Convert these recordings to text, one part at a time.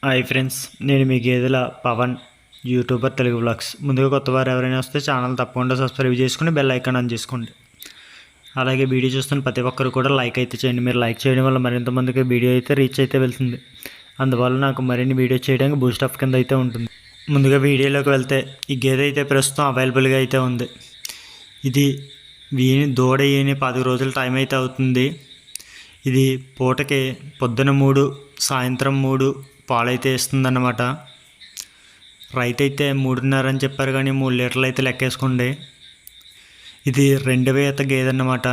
Hi friends, నేను మీ గేదెల Pawan, YouTuber Telugu vlogs. ముందుగా కొత్త వారు ఎవరైనా వస్తే ఛానల్ తప్పకుండా సబ్స్క్రైబ్ చేసుకుని బెల్ ఐకాన్ ఆన్ చేసుకోండి. అలాగే వీడియో చూస్తున్న ప్రతి ఒక్కరు కూడా లైక్ అయితే చేయండి. మీరు లైక్ చేయడం వల్ల మరింత మందికి వీడియో అయితే రీచ్ అయితే వెళ్తుంది. అందువల్ల నాకు మరిన్ని వీడియో చేయడానికి బూస్ట్ అప్ కింద అయితే ఉంటుంది. ముందుగా వీడియోలోకి వెళ్తే, ఈ గేదె అయితే ప్రస్తుతం అవైలబుల్గా అయితే ఉంది. ఇది దూడ ఈని 10 రోజుల టైం అయితే అవుతుంది. ఇది పూటకి పొద్దున 3, సాయంత్రం 3 పాలైతే ఇస్తుందన్నమాట. రైతు అయితే 3.5 అని చెప్పారు, కానీ 3 లీటర్లు అయితే లెక్కేసుకోండి. ఇది 2వ ఈత గేదె అన్నమాట.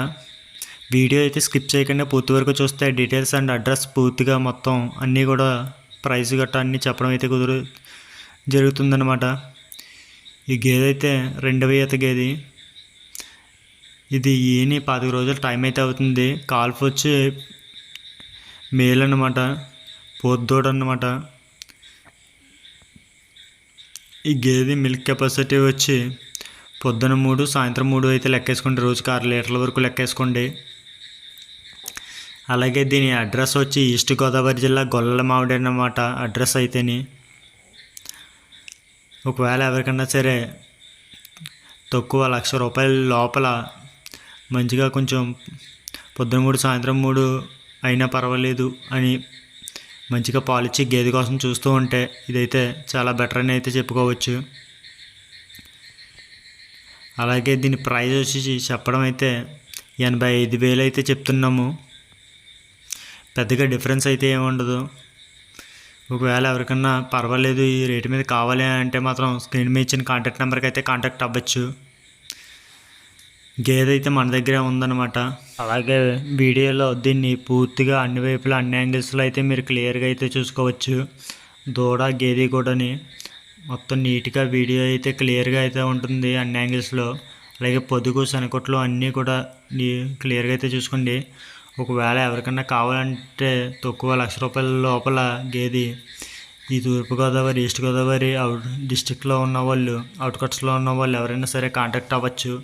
వీడియో అయితే స్కిప్ చేయకుండా పూర్తి వరకు చూస్తే డీటెయిల్స్ అండ్ అడ్రస్ పూర్తిగా మొత్తం అన్నీ కూడా ప్రైస్ గట్రా అన్నీ చెప్పడం అయితే జరుగుతుందన్నమాట. ఈ గేదె అయితే 2వ ఈత గేదె. ఇది ఈని 10 రోజులు టైం అయితే అవుతుంది. కాల్ఫ్ వచ్చి మేల్ అన్నమాట, పోద్దోడు అన్నమాట. ఈ గేదె మిల్క్ కెపాసిటీ వచ్చి పొద్దున 3, సాయంత్రం 3 అయితే లెక్కేసుకోండి. రోజుకి 6 లీటర్ల వరకు లెక్కేసుకోండి. అలాగే దీని అడ్రస్ వచ్చి ఈస్ట్ గోదావరి జిల్లా గొల్లమామిడి అన్నమాట అడ్రస్ అయితేని. ఒకవేళ ఎవరికన్నా సరే తక్కువ ₹1,00,000 లోపల మంచిగా కొంచెం పొద్దున 3, సాయంత్రం 3 అయినా పర్వాలేదు అని మంచిగా పాలిచ్చి గేదె కోసం చూస్తూ ఉంటే ఇదైతే చాలా బెటర్ అని అయితే చెప్పుకోవచ్చు. అలాగే దీని ప్రైస్ వచ్చి చెప్పడం అయితే 85,000 అయితే చెప్తున్నాము. పెద్దగా డిఫరెన్స్ అయితే ఏముండదు. ఒకవేళ ఎవరికన్నా పర్వాలేదు ఈ రేటు మీద కావాలి అంటే మాత్రం స్క్రీన్ మీద ఇచ్చిన కాంటాక్ట్ నెంబర్కి అయితే కాంటాక్ట్ అవ్వచ్చు. గేదె అయితే మన దగ్గరే ఉందన్నమాట. అలాగే వీడియోలో దీన్ని పూర్తిగా అన్ని వైపులా అన్ని యాంగిల్స్లో అయితే మీరు క్లియర్గా అయితే చూసుకోవచ్చు. దూడ గేదె కూడాని మొత్తం నీట్గా వీడియో అయితే క్లియర్గా అయితే ఉంటుంది అన్ని యాంగిల్స్లో. అలాగే పొదుగు శనకొట్లు అన్నీ కూడా క్లియర్గా అయితే చూసుకోండి. ఒకవేళ ఎవరికన్నా కావాలంటే తక్కువ ₹1,00,000 లోపల గేదె ఈ తూర్పుగోదావరి, ఈస్ట్ గోదావరి డిస్టిక్లో ఉన్న వాళ్ళు, అవుట్కట్స్లో ఉన్న వాళ్ళు ఎవరైనా సరే కాంటాక్ట్ అవ్వచ్చు.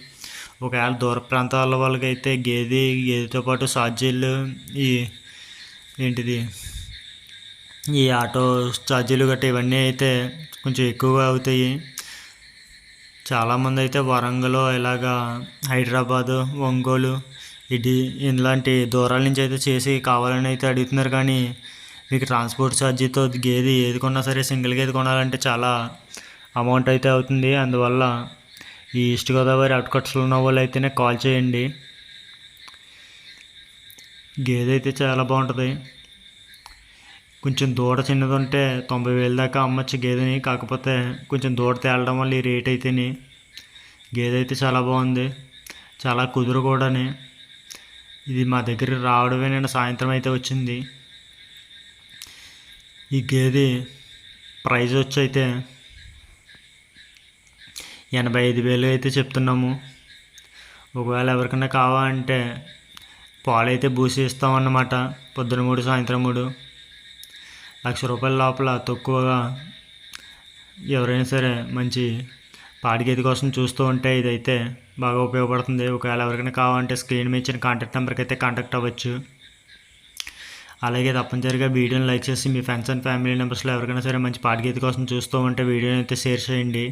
ఒకవేళ దూర ప్రాంతాల వాళ్ళకైతే గేదెతో పాటు ఛార్జీలు ఈ ఆటో ఛార్జీలు గట్రా ఇవన్నీ అయితే కొంచెం ఎక్కువగా అవుతాయి. చాలామంది అయితే వరంగల్, ఇలాగా హైదరాబాదు, ఒంగోలు ఇలాంటి దూరాల నుంచి అయితే చేసి కావాలని అయితే అడుగుతున్నారు. కానీ మీకు ట్రాన్స్పోర్ట్ ఛార్జీతో గేదె ఏది కొన్నా సరే సింగిల్ గేదె కొనాలంటే చాలా అమౌంట్ అయితే అవుతుంది. అందువల్ల ఈ ఈస్ట్ గోదావరి అవుట్కట్స్లో ఉన్న వాళ్ళు అయితేనే కాల్ చేయండి. గేదె అయితే చాలా బాగుంటుంది. కొంచెం దూడ చిన్నది ఉంటే 90,000 దాకా అమ్మచ్చు గేదెని. కాకపోతే కొంచెం దూడ తేలడం వల్ల ఈ రేట్ అయితేని. గేదె అయితే చాలా బాగుంది, చాలా కుదురు కూడాని. ఇది మా దగ్గర రావడమే నేను సాయంత్రం అయితే వచ్చింది. ఈ గేదె ప్రైజ్ వచ్చి అయితే 85,000 అయితే చెప్తున్నాము. ఒకవేళ ఎవరికైనా కావాలంటే పాలైతే బూసి ఇస్తామన్నమాట. పొద్దున 3, సాయంత్రం 3. ₹1,00,000 లోపల తక్కువగా ఎవరైనా సరే మంచి పాడి గేదె కోసం చూస్తూ ఉంటే ఇదైతే బాగా ఉపయోగపడుతుంది. ఒకవేళ ఎవరికైనా కావాలంటే స్క్రీన్ మీద ఇచ్చిన కాంటాక్ట్ నెంబర్కి అయితే కాంటాక్ట్ అవ్వచ్చు. అలాగే తప్పనిసరిగా వీడియోని లైక్ చేసి మీ ఫ్రెండ్స్ అండ్ ఫ్యామిలీ మెంబర్స్లో ఎవరికైనా సరే మంచి పాడి గేదె కోసం చూస్తూ ఉంటే వీడియోని అయితే షేర్ చేయండి.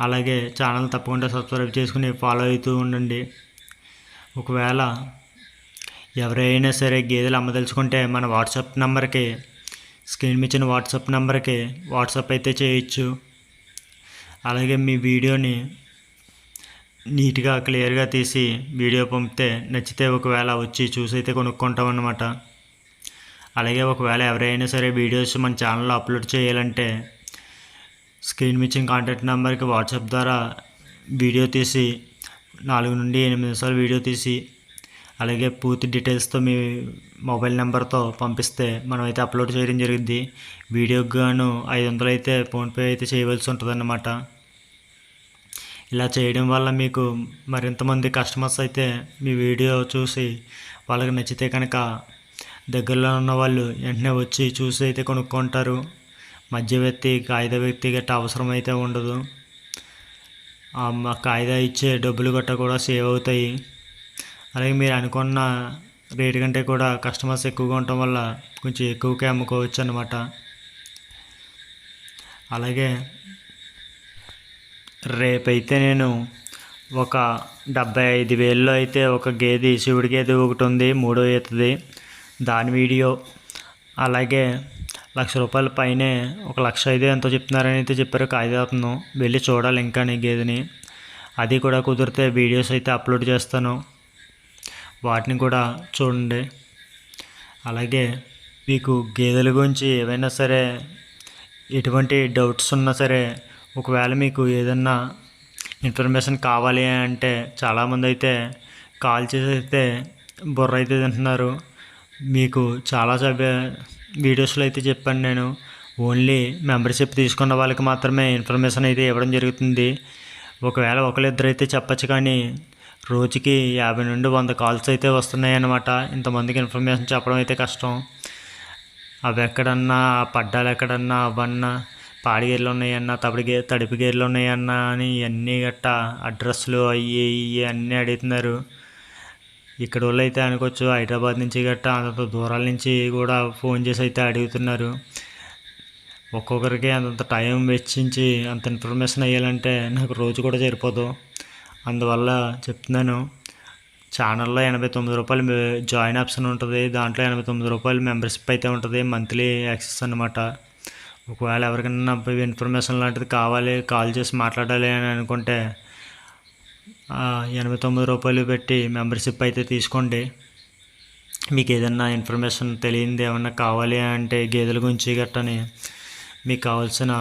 అలాగే ఛానల్ తప్పకుండా సబ్స్క్రైబ్ చేసుకుని ఫాలో అవుతూ ఉండండి. ఒకవేళ ఎవరైనా సరే గేదెలు అమ్మదలుచుకుంటే మన వాట్సాప్ నెంబర్కి, స్క్రీన్ ఇచ్చిన వాట్సాప్ నెంబర్కి వాట్సాప్ అయితే చేయొచ్చు. అలాగే మీ వీడియోని నీట్గా క్లియర్గా తీసి వీడియో పంపితే నచ్చితే ఒకవేళ వచ్చి చూసి అయితే కొనుక్కుంటామన్నమాట. అలాగే ఒకవేళ ఎవరైనా సరే వీడియోస్ మన ఛానల్లో అప్లోడ్ చేయాలంటే స్క్రీన్ ఇచ్చిన కాంటాక్ట్ నెంబర్కి వాట్సాప్ ద్వారా వీడియో తీసి 4 నుండి 8 నిమిషాలు వీడియో తీసి అలాగే పూర్తి డీటెయిల్స్తో మీ మొబైల్ నెంబర్తో పంపిస్తే మనమైతే అప్లోడ్ చేయడం జరిగింది. వీడియోకి గాను 500 అయితే ఫోన్పే అయితే చేయవలసి ఉంటుందన్నమాట. ఇలా చేయడం వల్ల మీకు మరింతమంది కస్టమర్స్ అయితే మీ వీడియో చూసి వాళ్ళకి నచ్చితే కనుక దగ్గరలో ఉన్న వాళ్ళు వెంటనే వచ్చి చూసి అయితే కొనుక్కుంటారు. మధ్య వ్యక్తి, కాయిదా వ్యక్తి గట్రా అవసరం అయితే ఉండదు. కాయిదా ఇచ్చే డబ్బులు గట్రా కూడా సేవ్ అవుతాయి. అలాగే మీరు అనుకున్న రేటు కంటే కూడా కస్టమర్స్ ఎక్కువగా ఉండటం వల్ల కొంచెం ఎక్కువకే అమ్ముకోవచ్చు అన్నమాట. అలాగే రేపైతే నేను ఒక 75,000లో అయితే ఒక గేదె, శివుడి గేదె ఒకటి ఉంది, 3వ ఈతది, దాని వీడియో. అలాగే ₹1,00,000 పైనే, 1,05,000 ఎంతో చెప్తున్నారని అయితే చెప్పారు కాగితాతను. వెళ్ళి చూడాలి ఇంకా నీ గేదెని. అది కూడా కుదిరితే వీడియోస్ అయితే అప్లోడ్ చేస్తాను, వాటిని కూడా చూడండి. అలాగే మీకు గేదెల గురించి ఏవైనా సరే ఎటువంటి డౌట్స్ ఉన్నా సరే, ఒకవేళ మీకు ఏదన్నా ఇన్ఫర్మేషన్ కావాలి అంటే చాలామంది అయితే కాల్ చేసి అయితే బుర్ర అయితే తింటున్నారు. మీకు చాలా వీడియోస్లో అయితే చెప్పాను నేను, ఓన్లీ మెంబర్షిప్ తీసుకున్న వాళ్ళకి మాత్రమే ఇన్ఫర్మేషన్ అయితే ఇవ్వడం జరుగుతుంది. ఒకవేళ ఒకరిద్దరు అయితే చెప్పచ్చు, కానీ రోజుకి 50 నుండి 100 కాల్స్ అయితే వస్తున్నాయి అన్నమాట. ఇంతమందికి ఇన్ఫర్మేషన్ చెప్పడం అయితే కష్టం. అవి ఎక్కడన్నా, పడ్డాలు ఎక్కడన్నా, అవన్నా పాడి గేర్లు ఉన్నాయన్నా, తడిపి గేర్లు ఉన్నాయన్నా అని ఇవన్నీ గట్టా అడ్రస్లు అవి ఇవి అన్నీ అడుగుతున్నారు. ఇక్కడ వాళ్ళు అయితే అనుకోవచ్చు హైదరాబాద్ నుంచి గట్టా అంత దూరాల నుంచి కూడా ఫోన్ చేసి అయితే అడుగుతున్నారు. ఒక్కొక్కరికి అంత టైం వెచ్చించి అంత ఇన్ఫర్మేషన్ అయ్యాలంటే నాకు రోజు కూడా సరిపోదు. అందువల్ల చెప్తున్నాను, ఛానల్లో ₹89 జాయిన్ ఆప్షన్ ఉంటుంది, దాంట్లో ₹89 మెంబర్షిప్ అయితే ఉంటుంది, మంత్లీ యాక్సెస్ అన్నమాట. ఒకవేళ ఎవరికైనా ఇన్ఫర్మేషన్ లాంటిది కావాలి, కాల్ చేసి మాట్లాడాలి అని అనుకుంటే ₹89 పెట్టి మెంబర్షిప్ అయితే తీసుకోండి. మీకు ఏదన్నా ఇన్ఫర్మేషన్ తెలియంది ఏమన్నా కావాలి అంటే గేదెల గురించి గట్టని, మీకు కావాల్సిన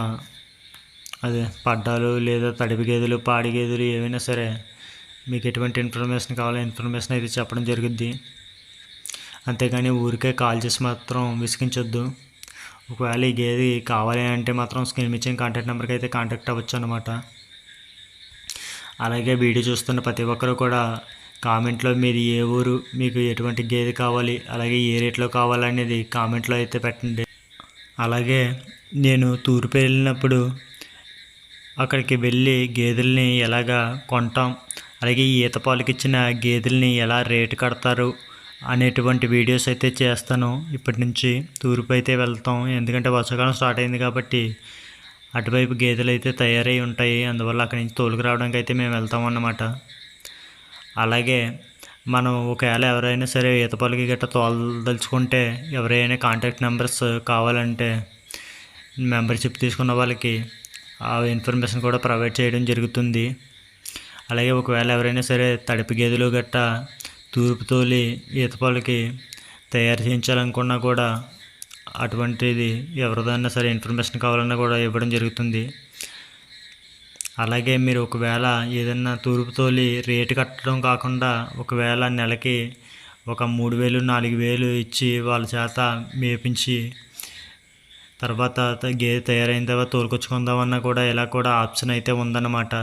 అదే పడ్డాలు లేదా తడిపి గేదెలు, పాడి గేదెలు ఏవైనా సరే మీకు ఎటువంటి ఇన్ఫర్మేషన్ కావాలో ఇన్ఫర్మేషన్ అయితే చెప్పడం జరుగుద్ది. అంతేగాని ఊరికే కాల్ చేసి మాత్రం విసిగించొద్దు. ఒకవేళ ఈ గేదె కావాలి అంటే మాత్రం స్క్రీన్ ఇచ్చిన కాంటాక్ట్ నెంబర్కి అయితే కాంటాక్ట్ అవ్వచ్చు అన్నమాట. అలాగే వీడియో చూస్తున్న ప్రతి ఒక్కరు కూడా కామెంట్లో మీది ఏ ఊరు, మీకు ఎటువంటి గేదె కావాలి, అలాగే ఏ రేట్లో కావాలనేది కామెంట్లో అయితే పెట్టండి. అలాగే నేను తూర్పు వెళ్ళినప్పుడు అక్కడికి వెళ్ళి గేదెల్ని ఎలాగా కొంటాం, అలాగే ఈత పాలకి ఇచ్చిన గేదెల్ని ఎలా రేటు కడతారు అనేటువంటి వీడియోస్ అయితే చేస్తాను. ఇప్పటి నుంచి తూర్పు అయితే వెళ్తాం, ఎందుకంటే వర్షాకాలం స్టార్ట్ అయింది కాబట్టి అటువైపు గేదెలు అయితే తయారై ఉంటాయి. అందువల్ల అక్కడి నుంచి తోలుకు రావడానికి అయితే మేము వెళ్తాం అన్నమాట. అలాగే మనం ఒకవేళ ఎవరైనా సరే ఈత పాలకి గట్రా తోలదలుచుకుంటే ఎవరైనా కాంటాక్ట్ నెంబర్స్ కావాలంటే మెంబర్షిప్ తీసుకున్న వాళ్ళకి ఆ ఇన్ఫర్మేషన్ కూడా ప్రొవైడ్ చేయడం జరుగుతుంది. అలాగే ఒకవేళ ఎవరైనా సరే తడిపి గేదెలు గట్టా తూర్పు తోలి ఈత పాలకి తయారు చేయించాలనుకున్నా కూడా అటువంటిది ఎవరిదైనా సరే ఇన్ఫర్మేషన్ కావాలన్నా కూడా ఇవ్వడం జరుగుతుంది. అలాగే మీరు ఒకవేళ ఏదైనా తూర్పు తోలి రేటు కట్టడం కాకుండా ఒకవేళ నెలకి ఒక 3,000 4,000 ఇచ్చి వాళ్ళ చేత మేపించి తర్వాత గేదె తయారైన తర్వాత తోలుకొచ్చుకుందామన్నా కూడా ఇలా కూడా ఆప్షన్ అయితే ఉందన్నమాట.